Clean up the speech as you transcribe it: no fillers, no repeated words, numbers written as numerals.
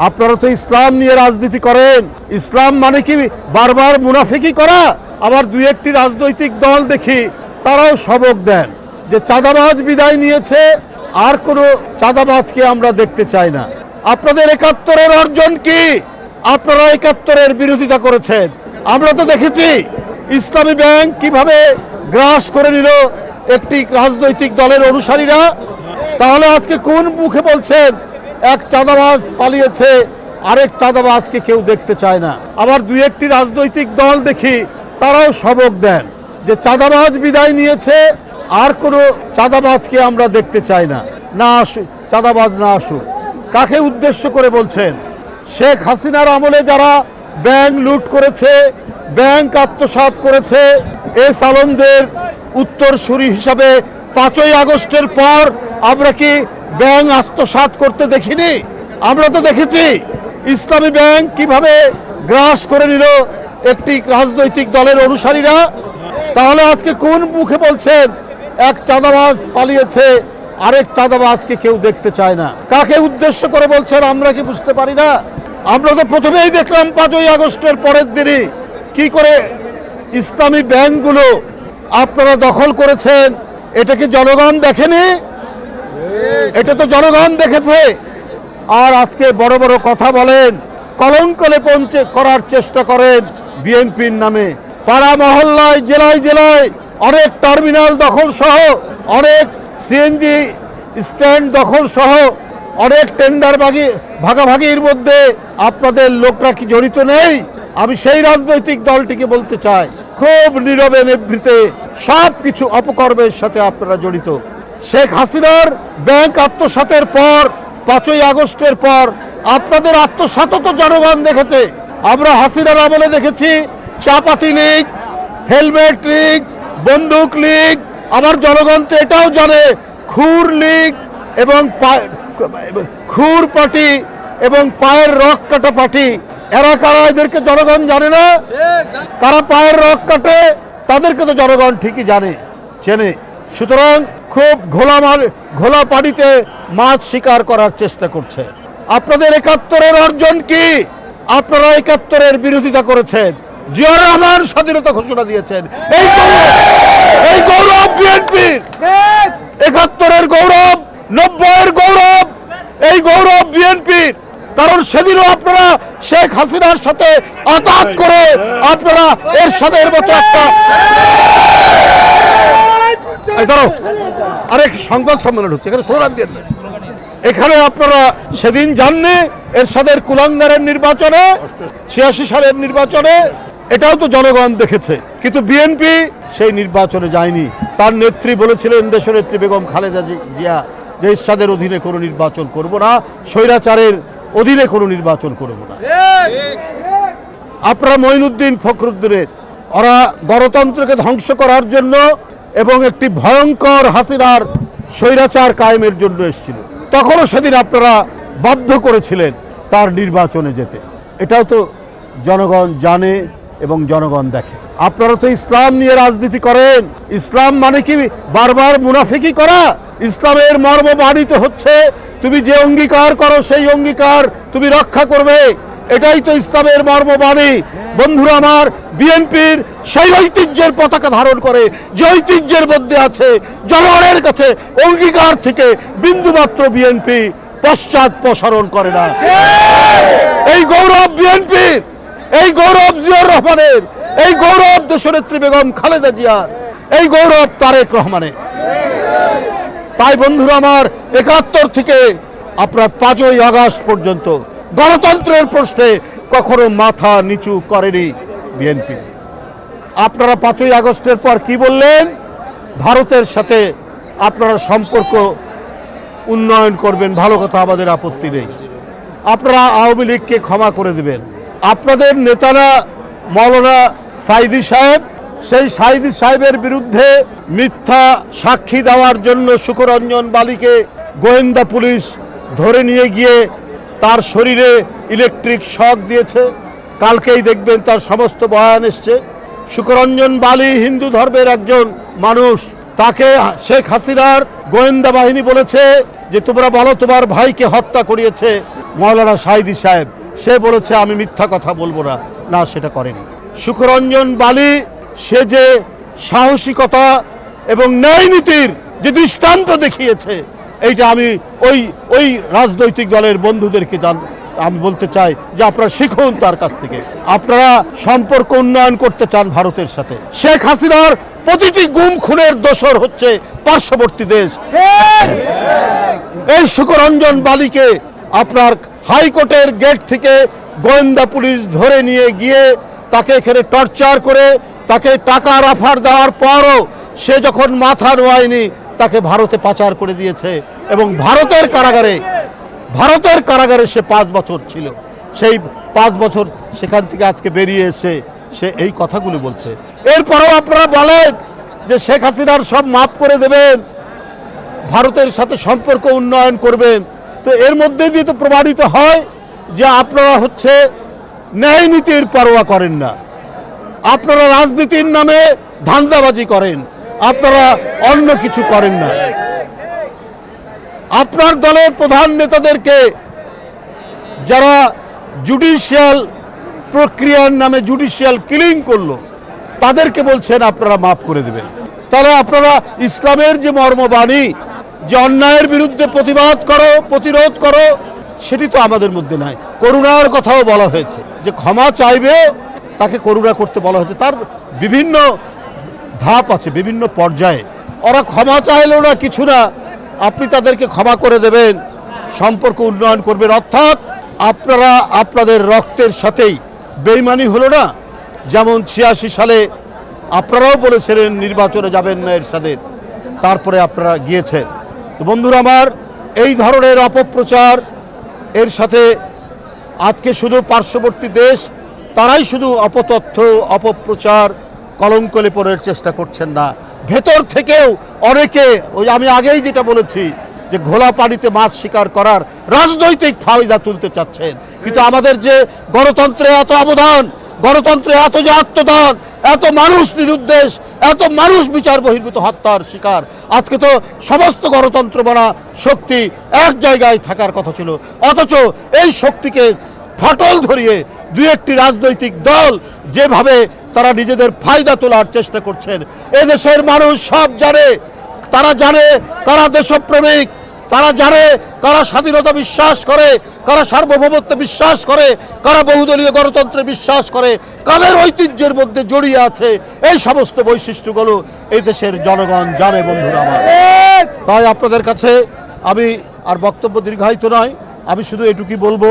আপনারা তো ইসলাম নিয়ে রাজনীতি করেন। ইসলাম মানে কি বারবার মুনাফিকি করা? আবার দুই একটি রাজনৈতিক দল দেখি তারাও সবক দেন যে চাঁদাবাজ বিদায় নিয়েছে, আর কোনো চাঁদাবাজকে আমরা দেখতে চাই না। আপনাদের ৭১-এর অর্জন কি? আপনারা ৭১-এর বিরোধিতা করেছেন। আমরা তো দেখেছি ইসলামী ব্যাংক কিভাবে গ্রাস করে নিল একটি রাজনৈতিক দলের অনুসারীরা। তাহলে আজকে কোন মুখে বলছেন এক চাঁদাবাজ পালিয়েছে, আরেক চাঁদাবাজকে কেউ দেখতে চায় না? আবার দুই একটি রাজনৈতিক দল দেখি তারাও সবক দেন যে চাঁদাবাজ বিদায় নিয়েছে, আর কোনো চাঁদাবাজকে আমরা দেখতে চাই না। না আসুক চাঁদাবাজ, না আসুক। কাকে উদ্দেশ্য করে বলছেন? শেখ হাসিনার আমলে যারা ব্যাংক লুট করেছে, ব্যাংক আত্মসাৎ করেছে, এস আলমদের উত্তরসূরি হিসাবে ৫ই আগস্টের পর আমরা কি ব্যাংক আত্মসাৎ করতে দেখিনি? আমরা তো দেখেছি ইসলামী ব্যাংক কিভাবে গ্রাস করে নিল একটি রাজনৈতিক দলের অনুসারীরা। তাহলে আজকে কোন মুখে বলছেন এক চাঁদাবাজ পালিয়েছে, আরেক চাঁদাবাজকে কেউ দেখতে চায় না? কাকে উদ্দেশ্য করে বলছেন আমরা কি বুঝতে পারি না? আমরা তো প্রথমেই দেখলাম ৫ই আগস্টের পরের দিনই কি করে ইসলামী ব্যাংকগুলো আপনারা দখল করেছেন। এটা কি জনগণ দেখেনি? এটা তো জনগণ দেখেছে। আর আজকে বড় বড় কথা বলেন, কলঙ্ক লেপন করার চেষ্টা করেন বিএনপির নামে। পাড়া মহল্লায়, জেলায় জেলায় অনেক টার্মিনাল দখল সহ, অনেক সিএনজি স্ট্যান্ড দখল সহ, অনেক টেন্ডার ভাগাভাগির মধ্যে আপনাদের লোকরা কি জড়িত নেই? আমি সেই রাজনৈতিক দলটিকে বলতে চাই, খুব নীরবে নিভৃতে সব কিছু অপকর্মের সাথে আপনারা জড়িত। শেখ হাসিনার ব্যাংক আত্মসাতের পর, ৫ই আগস্টের পর আপনাদের আত্মসাৎ তো জনগণ দেখেছে। আমরা হাসিনার আমলে দেখেছি চাপাতি লীগ, হেলমেট লীগ, বন্দুক লীগ। আবার জনগণ তো এটাও জানে খুর লীগ এবং খুর পার্টি এবং পায়ের রক কাটা পার্টি। এরা কারা? এদেরকে জনগণ জানে না? কারা পায়ের রক কাটে তাদেরকে তো জনগণ ঠিকই জানে, চেনে। সুতরাং খুব ঘোলা পানিতে মাছ শিকার করার চেষ্টা করছে। আপনাদের ৭১-এর অর্জন কি? আপনারা ৭১-এর বিরোধিতা করেছেন। জিয়াউর রহমান স্বাধীনতা ঘোষণা দিয়েছেন। এই গৌরব বিএনপির, ৭১-এর গৌরব, ৯০-এর গৌরব, এই গৌরব বিএনপির। কারণ সেদিনও আপনারা শেখ হাসিনার সাথে আঘাত করে আপনারা এরশাদের মতো একটা আরেক সংবাদ সম্মেলন হচ্ছে, এখানে স্লোগান দিয়ে না। এখানে আপনারা সেদিন জাননি এরশাদের কুলাঙ্গারের নির্বাচনে, ৮৬ সালের নির্বাচনে, এটাও তো জনগণ দেখেছে। কিন্তু বিএনপি সেই নির্বাচনে যায়নি। তার নেত্রী বলেছিলেন, দেশনেত্রী বেগম খালেদা জিয়া, যে এরশাদের অধীনে কোনো নির্বাচন করব না, স্বৈরাচারের অধীনে কোনো নির্বাচন করব না। আপনারা মঈনুদ্দিন ফখরুদ্দিনের, ওরা গণতন্ত্রকে ধ্বংস করার জন্য এবং একটি ভয়ঙ্কর হাসিনার স্বৈরাচার কায়েমের জন্য এসেছিল। তখনও সেদিন আপনারা বাধ্য করেছিলেন তার নির্বাচনে যেতে। এটাও তো জনগণ জানে এবং জনগণ দেখে। আপনারা তো ইসলাম নিয়ে রাজনীতি করেন। ইসলাম মানে কি বারবার মুনাফিকি করা? ইসলামের মর্ম বাণিত হচ্ছে তুমি যে অঙ্গীকার করো সেই অঙ্গীকার তুমি রক্ষা করবে। এটাই তো ইসলামের মর্মবাণী। বন্ধুরা আমার, বিএনপির সেই ঐতিহ্যের পতাকা ধারণ করে, যে ঐতিহ্যের মধ্যে আছে জনগণের কাছে অঙ্গীকার থেকে বিন্দুমাত্র বিএনপি পশ্চাৎপসরণ করে না। এই গৌরব বিএনপির, এই গৌরব জিয়াউর রহমানের, এই গৌরব দেশনেত্রী বেগম খালেদা জিয়ার, এই গৌরব তারেক রহমানের। তাই বন্ধুরা আমার, ৭১ থেকে আপনার ৫ই আগস্ট পর্যন্ত গণতন্ত্রের প্রশ্নে কখনো মাথা নিচু করেনি বিএনপি। আপনারা ৫ই আগস্টের পর কি বললেন? ভারতের সাথে আপনারা সম্পর্ক উন্নয়ন করবেন, ভালো কথা, আমাদের আপত্তি নেই। আপনারা আওয়ামী লীগকে ক্ষমা করে দেবেন। আপনাদের নেতারা মৌলানা সাইদি সাহেব, সেই সাইদি সাহেবের বিরুদ্ধে মিথ্যা সাক্ষী দেওয়ার জন্য সুকরঞ্জন বালিকে গোয়েন্দা পুলিশ ধরে নিয়ে গিয়ে তার শরীরে ইলেকট্রিক শক দিয়েছে। কালকেই দেখবেন তার সমস্ত বয়ান এসছে। সুকরঞ্জন বালি হিন্দু ধর্মের একজন মানুষ, তাকে শেখ হাসিনার গোয়েন্দা বাহিনী বলেছে যে তোমরা বলো তোমার ভাইকে হত্যা করিয়েছে মাওলানা সাঈদী সাহেব, সে বলেছে আমি মিথ্যা কথা বলবো না, না সেটা করেনি। সুখরঞ্জন বালী সে যে সাহসিকতা এবং ন্যায় নীতির যে দৃষ্টান্ত দেখিয়েছে, এইটা আমি ওই রাজনৈতিক দলের বন্ধুদেরকে আমি বলতে চাই যে আপনারা শিখুন তার কাছ থেকে। আপনারা সম্পর্ক উন্নয়ন করতে চান ভারতের সাথে, শেখ হাসিনার প্রতিটি গুম খুনের দোষর হচ্ছে পার্শ্ববর্তী দেশ। এই সুখরঞ্জন বালীকে আপনার হাইকোর্টের গেট থেকে গোয়েন্দা পুলিশ ধরে নিয়ে গিয়ে তাকে এখানে টর্চার করে তাকে টাকার অফার দেওয়ার পরও সে যখন মাথা নোয়ায়নি তাকে ভারতে পাচার করে দিয়েছে এবং ভারতের কারাগারে সে 5 বছর ছিল। সেই 5 বছর সেখান থেকে আজকে বেরিয়ে এসে সে এই কথাগুলি বলছে। এরপরেও আপনারা বলেন যে শেখ হাসিনার সব মাফ করে দেবেন, ভারতের সাথে সম্পর্ক উন্নয়ন করবেন। তো এর মধ্যে দিয়ে তো প্রমাণিত হয় যে আপনারা হচ্ছে ন্যায় নীতির পরোয়া করেন না, আপনারা রাজনীতির নামে ধান্দাবাজি করেন, আপনারা অন্য কিছু করেন না। আপনার দলের প্রধান নেতাদেরকে যারা জুডিশিয়াল প্রক্রিয়ার নামে জুডিশিয়াল কিলিং করলো, তাদেরকে বলছেন আপনারা মাফ করে দেবেন। তাহলে আপনারা ইসলামের যে মর্মবাণী যে অন্যায়ের বিরুদ্ধে প্রতিরোধ করো, সেটি তো আমাদের মধ্যে নাই। করুণার কথাও বলা হয়েছে যে ক্ষমা চাইবে, তাকে করুণা করতে বলা হয়েছে। তার বিভিন্ন ধাপ আছে, বিভিন্ন পর্যায়ে। ওরা ক্ষমা চাইলেও না কিছু না, আপনি তাদেরকে ক্ষমা করে দেবেন, সম্পর্ক উন্নয়ন করবেন। অর্থাৎ আপনারা আপনাদের রক্তের সাথেই বেইমানি হলো না। যেমন 86 সালে আপনারাও বলেছিলেন নির্বাচনে যাবেন না এরশাদের, তারপরে আপনারা গিয়েছেন। তো বন্ধুরা আমার, এই ধরনের অপপ্রচার এর সাথে আজকে শুধু পার্শ্ববর্তী দেশ তারাই শুধু অপতথ্য অপপ্রচার কলঙ্ক লেপনের চেষ্টা করছেন না, ভেতর থেকেও অনেকে ওই আমি আগেই যেটা বলেছি যে ঘোলা পানিতে মাছ শিকার করার রাজনৈতিক ফায়দা তুলতে চাচ্ছেন। কিন্তু আমাদের যে গণতন্ত্রে এত অবদান, গণতন্ত্রে এত যে আত্মদান, এত মানুষ নিরুদ্দেশ, এত মানুষ বিচার বহির্ভূত হত্যার শিকার, আজকে তো সমস্ত গণতন্ত্র বনা শক্তি এক জায়গায় থাকার কথা ছিল, অথচ এই শক্তিকে ফাটল ধরিয়ে দুই একটি রাজনৈতিক দল যেভাবে তারা নিজেদের ফায়দা তোলার চেষ্টা করছেন, এদেশের মানুষ সব জানে। তারা জানে কারা দেশপ্রেমিক, তারা জানে কারা স্বাধীনতা বিশ্বাস করে, কারা সার্বভৌমত্বে বিশ্বাস করে, কারা বহুদলীয় গণতন্ত্রে বিশ্বাস করে, কাদের ঐতিহ্যের মধ্যে জড়িয়ে আছে। এই সমস্ত বৈশিষ্ট্যগুলো এই দেশের জনগণ জানে বন্ধুরা আমার। তাই আপনাদের কাছে আমি আর বক্তব্য দীর্ঘায়িত নয়, আমি শুধু এটুকুই বলবো।